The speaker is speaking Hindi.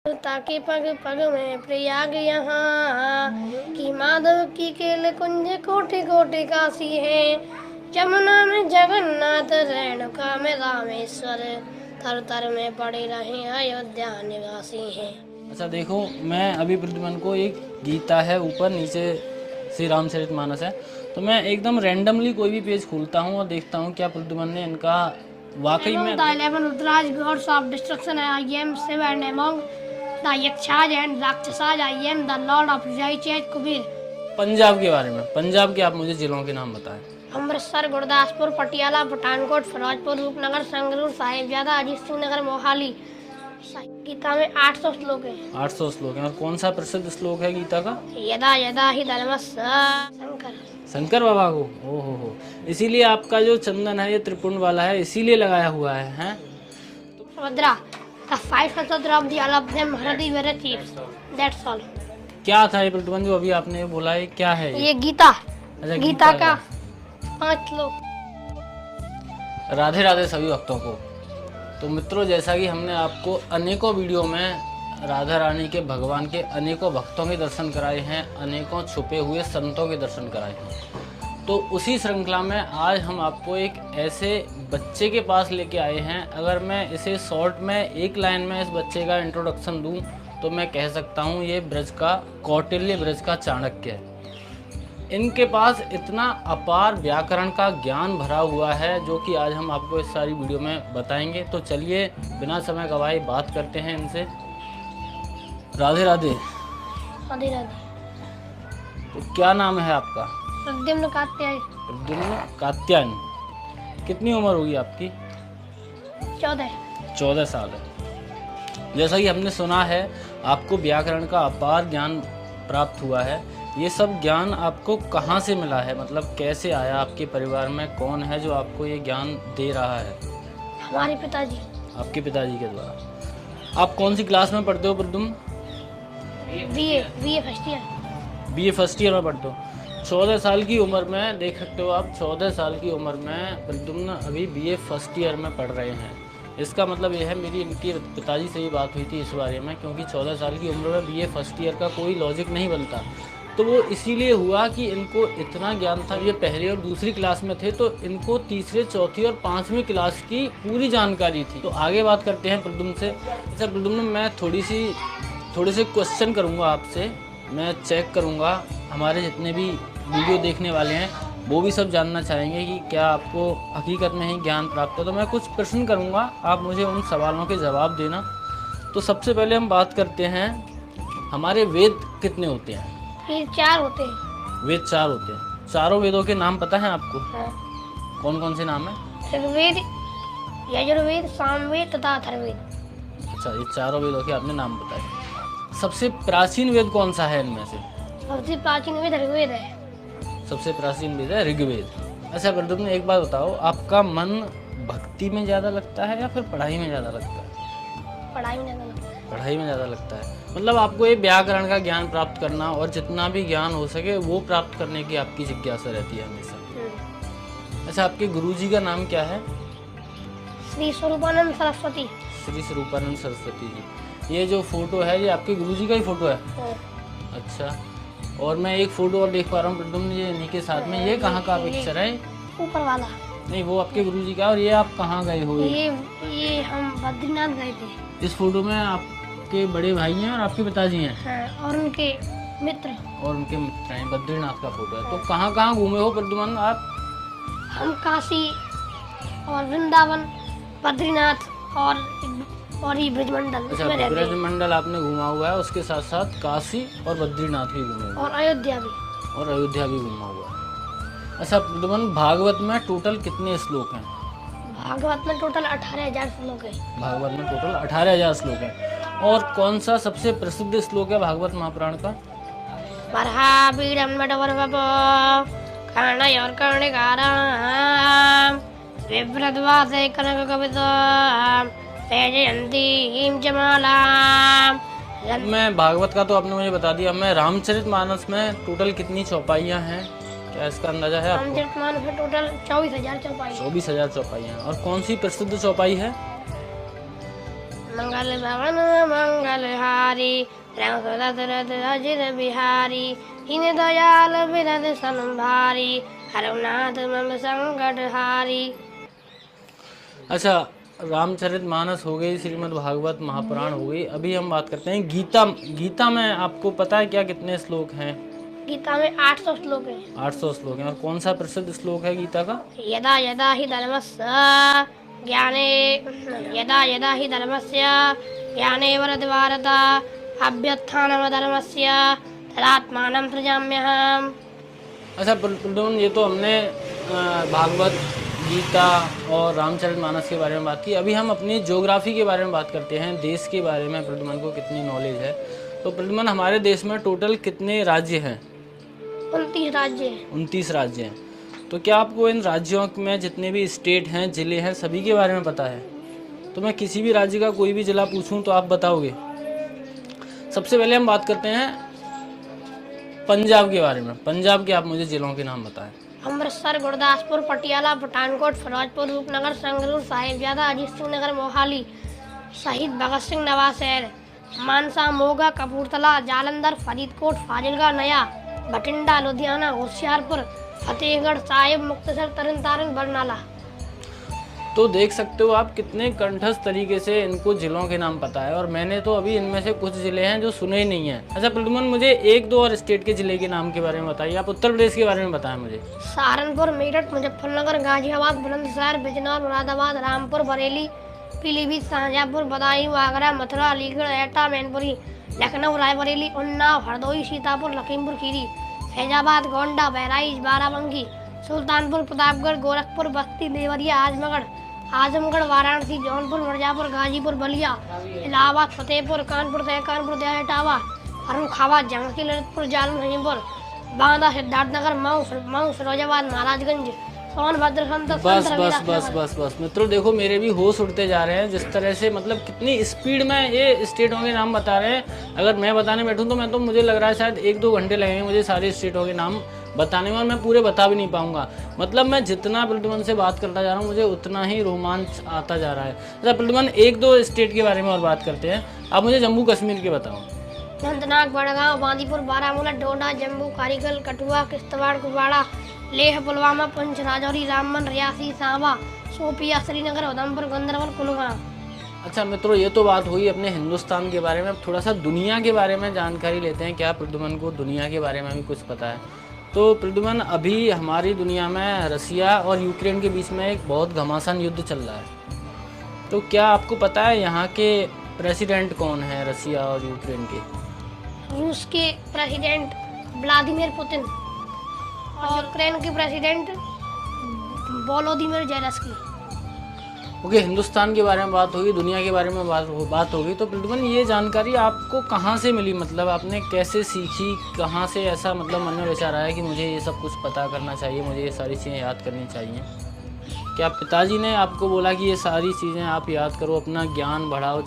ताकि पग पग में प्रयाग यहाँ कि माधव की केल कुंज कोटि कोटि काशी है। जमुना में जगन्नाथ रेणुका में रामेश्वर तर तर में पड़े रहे अयोध्या निवासी हैं। अच्छा देखो, मैं अभी प्रद्युमन को एक गीता है ऊपर नीचे श्री रामचरितमानस है, तो मैं एकदम रैंडमली कोई भी पेज खोलता हूँ और देखता हूँ क्या प्रद्युमन ने इनका वाकई में The 11 Rudras gods of destruction, I am Shiva, and among the Yakshas and Rakshasas I am the Lord of Jaichait Kubir। Punjab के बारे में, पंजाब के आप मुझे जिलों के नाम बताएं। अमृतसर, गुरदासपुर, पटियाला, पठानकोट, फिरोजपुर, रूपनगर, संगरूर, साहिबजादा, अजीत सिंह नगर, मोहाली। गीता में 800 श्लोक हैं। 800 श्लोक हैं। और कौन सा प्रसिद्ध श्लोक है गीता का? यदा यदा ही धर्मस्य शंकर। शंकर बाबा को, ओहो हो, इसीलिए आपका जो चंदन है ये त्रिपुंड वाला है, इसीलिए लगाया हुआ है, हैं? Subhadra, the 5 sons of the all of them Haradi were chiefs, that's all। क्या था ये प्रद्युमन जो अभी आपने बोला है, क्या है ये गीता। अच्छा, गीता का 5 श्लोक। राधे राधे सभी भक्तों को। तो मित्रों, जैसा कि हमने आपको अनेकों वीडियो में राधा रानी के भगवान के अनेकों भक्तों के दर्शन कराए हैं, अनेकों छुपे हुए संतों के दर्शन कराए हैं, तो उसी श्रृंखला में आज हम आपको एक ऐसे बच्चे के पास लेके आए हैं। अगर मैं इसे शॉर्ट में एक लाइन में इस बच्चे का इंट्रोडक्शन दूं तो मैं कह सकता हूं ये ब्रज का कौटिल्य, ब्रज का चाणक्य है। इनके पास इतना अपार व्याकरण का ज्ञान भरा हुआ है जो कि आज हम आपको इस सारी वीडियो में बताएंगे। तो चलिए बिना समय गवाए बात करते हैं इनसे। राधे राधे। राधे राधे। तो क्या नाम है आपका? प्रद्युम्न कात्यायन। प्रद्युम्न कात्यायन। कितनी उम्र होगी आपकी? 14 साल है। जैसा कि हमने सुना है आपको व्याकरण का अपार ज्ञान प्राप्त हुआ है। ये सब ज्ञान आपको कहाँ से मिला है, मतलब कैसे आया? आपके परिवार में कौन है जो आपको ये ज्ञान दे रहा है? हमारे पिताजी। आपके पिताजी के द्वारा। आप कौन सी क्लास में पढ़ते हो Pradyumn? BA first year. BA first year में पढ़ते हो। 14 साल की उम्र में, देख सकते हो आप, 14 साल की उम्र में प्रद्युम्न अभी बीए फर्स्ट ईयर में पढ़ रहे हैं। इसका मतलब यह है, मेरी इनकी पिताजी से ही बात हुई थी इस बारे में, क्योंकि 14 साल की उम्र में बीए फर्स्ट ईयर का कोई लॉजिक नहीं बनता। तो वो इसीलिए हुआ कि इनको इतना ज्ञान था। ये पहली और दूसरी क्लास में थे तो इनको तीसरे, चौथी और 5वीं क्लास की पूरी जानकारी थी। तो आगे बात करते हैं प्रद्युम्न से। अच्छा प्रद्युम्न, मैं थोड़े से क्वेश्चन करूँगा आपसे। मैं चेक करूँगा, हमारे जितने भी वीडियो देखने वाले हैं वो भी सब जानना चाहेंगे कि क्या आपको हकीकत में ही ज्ञान प्राप्त हो। तो मैं कुछ प्रश्न करूँगा, आप मुझे उन सवालों के जवाब देना। तो सबसे पहले हम बात करते हैं, हमारे वेद कितने होते हैं? वेद 4 होते हैं। वेद 4 होते हैं। चारों वेदों के नाम पता है आपको? हाँ। कौन कौन से नाम है? ऋग्वेद, यजुर्वेद, सामवेद तथा अथर्ववेद। अच्छा, ये चारों वेदों के आपने नाम बताए। सबसे प्राचीन वेद कौन सा है इनमें से? सबसे प्राचीन वेद ऋग्वेद है। सबसे प्राचीन वेद है ऋग्वेद। अच्छा प्रद्युम्न, एक बात बताओ, आपका मन भक्ति में ज़्यादा लगता है या फिर पढ़ाई में ज़्यादा लगता है? पढ़ाई में ज़्यादा लगता है। पढ़ाई में ज़्यादा लगता है। मतलब आपको ये व्याकरण का ज्ञान प्राप्त करना और जितना भी ज्ञान हो सके वो प्राप्त करने की आपकी जिज्ञासा रहती है हमेशा। अच्छा, आपके गुरुजी का नाम क्या है? श्री स्वरूपानंद सरस्वती। श्री स्वरूपानंद सरस्वती जी। ये जो फोटो है ये आपके गुरुजी का ही फोटो है? हाँ। अच्छा, और मैं एक फोटो और देख पा रहा हूँ प्रद्युम्न, ये इन्हीं के साथ में। ये कहाँ का पिक्चर है? ऊपर वाला। नहीं, वो आपके गुरुजी का। और ये आप कहाँ गए हो? ये हम बद्रीनाथ गए थे। इस फोटो में आपके बड़े भाई हैं और आपके पिताजी हैं? हाँ, और उनके मित्र हैं। बद्रीनाथ का फोटो है। तो कहाँ कहाँ घूमे हो प्रद्युम्न आप? हम काशी और वृंदावन, बद्रीनाथ और ये ब्रजमंडल। अच्छा, ब्रजमंडल आपने घूमा हुआ है, उसके साथ साथ काशी और बद्रीनाथ भी घूमे हुए, और अयोध्या भी घूमा हुआ है। अच्छा प्रद्युम्न, भागवत में टोटल कितने श्लोक हैं? भागवत में टोटल 18,000 श्लोक है। भागवत में टोटल 18,000 श्लोक हैं। और कौन सा सबसे प्रसिद्ध श्लोक है भागवत महापुराण का? मैं भागवत का तो आपने मुझे बता दिया। मैं रामचरितमानस में टोटल कितनी चौपाइयाँ हैं, क्या इसका अंदाजा है आपको? रामचरितमानस में टोटल 24,000 चौपाई। 24,000 चौपाइयाँ। और कौन सी प्रसिद्ध चौपाई है? मंगल भवन मंगलहारी राम सदा दशरथ अजित बिहारी दीन दयाल बिरद संभारी हरनाथ मम संकट हारी। अच्छा, रामचरितमानस हो गई, श्रीमद् भागवत महापुराण हो गई। अभी हम बात करते हैं गीता। गीता में आपको पता है क्या कितने श्लोक हैं? गीता में 800 श्लोक है। 800 श्लोक हैं। और कौन सा प्रसिद्ध श्लोक है गीता का? यदा यदा हि धर्मस्य ज्ञाने यदा यदा हि धर्मस्य ज्ञाने वरद्वारत अभ्युत्थानमधर्मस्य तदात्मानं सृजाम्यहम्। अच्छा प्रद्युम्न, ये तो हमने भागवत, गीता और रामचरितमानस के बारे में बात की। अभी हम अपनी ज्योग्राफी के बारे में बात करते हैं, देश के बारे में प्रद्युम्न को कितनी नॉलेज है। तो प्रद्युम्न, हमारे देश में टोटल कितने राज्य हैं? 29 राज्य हैं। 29 राज्य हैं। तो क्या आपको इन राज्यों में जितने भी स्टेट हैं, ज़िले हैं, सभी के बारे में पता है? तो मैं किसी भी राज्य का कोई भी ज़िला पूछूं तो आप बताओगे? सबसे पहले हम बात करते हैं पंजाब के बारे में। पंजाब के आप मुझे ज़िलों के नाम बताएं। अमृतसर, गुरदासपुर, पटियाला, पठानकोट, फिरोजपुर, रूपनगर, संगरूर, साहिबजादा, अजीत सिंह नगर, मोहाली, शहीद भगत सिंह, नवाशहर, मानसा, मोगा, कपूरथला, जालंधर, फरीदकोट, फाजिलका, नया, बठिंडा, लुधियाना, होशियारपुर, फतेहगढ़ साहिब, मुक्तसर, तरन बरनाला। तो देख सकते हो आप कितने कंठस्थ तरीके से इनको ज़िलों के नाम पता है। और मैंने तो अभी इनमें से कुछ ज़िले हैं जो सुने ही नहीं हैं। अच्छा प्रद्युम्न, मुझे एक दो और स्टेट के ज़िले के नाम के बारे में बताइए। आप उत्तर प्रदेश के बारे में बताएं मुझे। सहारनपुर, मेरठ, मुजफ्फरनगर, गाजियाबाद, बुलंदशहर, बिजनौर, मुरादाबाद, रामपुर, बरेली, पीलीभीत, शाहजहाँपुर, बदायूं, आगरा, मथुरा, अलीगढ़, एटा, मैनपुरी, लखनऊ, रायबरेली, उन्नाव, हरदोई, सीतापुर, लखीमपुर खीरी, फैजाबाद, गोंडा, बहराइच, बाराबंकी, सुल्तानपुर, प्रतापगढ़, गोरखपुर, बस्ती, देवरिया, आजमगढ़, वाराणसी, जौनपुर, मिर्जापुर, गाजीपुर, बलिया, इलाहाबाद, फतेहपुर, कानपुर, कानपुर, इटावा, फर्रुखाबाद, झांसी, ललितपुर, जालंधर, रहीमपुर, बांदा, सिद्धार्थनगर, मऊ, फिरोजाबाद, महाराजगंज, सोनभद्र, बस मित्रों, देखो मेरे भी होश उड़ते जा रहे हैं। जिस तरह से मतलब कितनी स्पीड में ये स्टेटों के नाम बता रहे हैं। अगर मैं बताने बैठूं तो मुझे लग रहा है शायद 1-2 घंटे लगेंगे मुझे सारे स्टेटों के नाम बताने में, और मैं पूरे बता भी नहीं पाऊंगा। मतलब मैं जितना प्रद्युम्न से बात करता जा रहा हूँ मुझे उतना ही रोमांच आता जा रहा है। अच्छा प्रद्युम्न, 1-2 स्टेट के बारे में और बात करते हैं। आप मुझे जम्मू कश्मीर के बताओ। अनंतनाग, बड़गांव, बांदीपुर, बारामूला, डोडा, जम्मू, कारीगल, कठुआ, किश्तवाड़, कुपवाड़ा, लेह, पुलवामा, पुंछ, राजौरी, रामबन, रियासी, सांबा, शोपिया, श्रीनगर, उधमपुर, गंदरबल, कुलगाम। अच्छा मित्रों, ये तो बात हुई अपने हिंदुस्तान के बारे में। अब थोड़ा सा दुनिया के बारे में जानकारी लेते हैं। क्या प्रद्युम्न को दुनिया के बारे में भी कुछ पता है? तो प्रद्युम्न, अभी हमारी दुनिया में रसिया और यूक्रेन के बीच में एक बहुत घमासान युद्ध चल रहा है। तो क्या आपको पता है यहाँ के प्रेसिडेंट कौन है, रसिया और यूक्रेन के? रूस के प्रेसिडेंट व्लादिमीर पुतिन और यूक्रेन के president Volodymyr Zelensky. Okay, Hindustan के बारे में बात होगी, दुनिया के बारे में बात होगी। तो प्रद्युम्न, ये जानकारी आपको कहाँ से मिली? मतलब आपने कैसे सीखी? कहाँ से ऐसा मतलब मन में विचार आया कि मुझे ये सब कुछ पता करना चाहिए, मुझे ये सारी चीज़ें याद करनी चाहिए? क्या पिताजी ने आपको बोला कि ये सारी चीज़ें आप याद करो, अपना ज्ञान बढ़ाओ?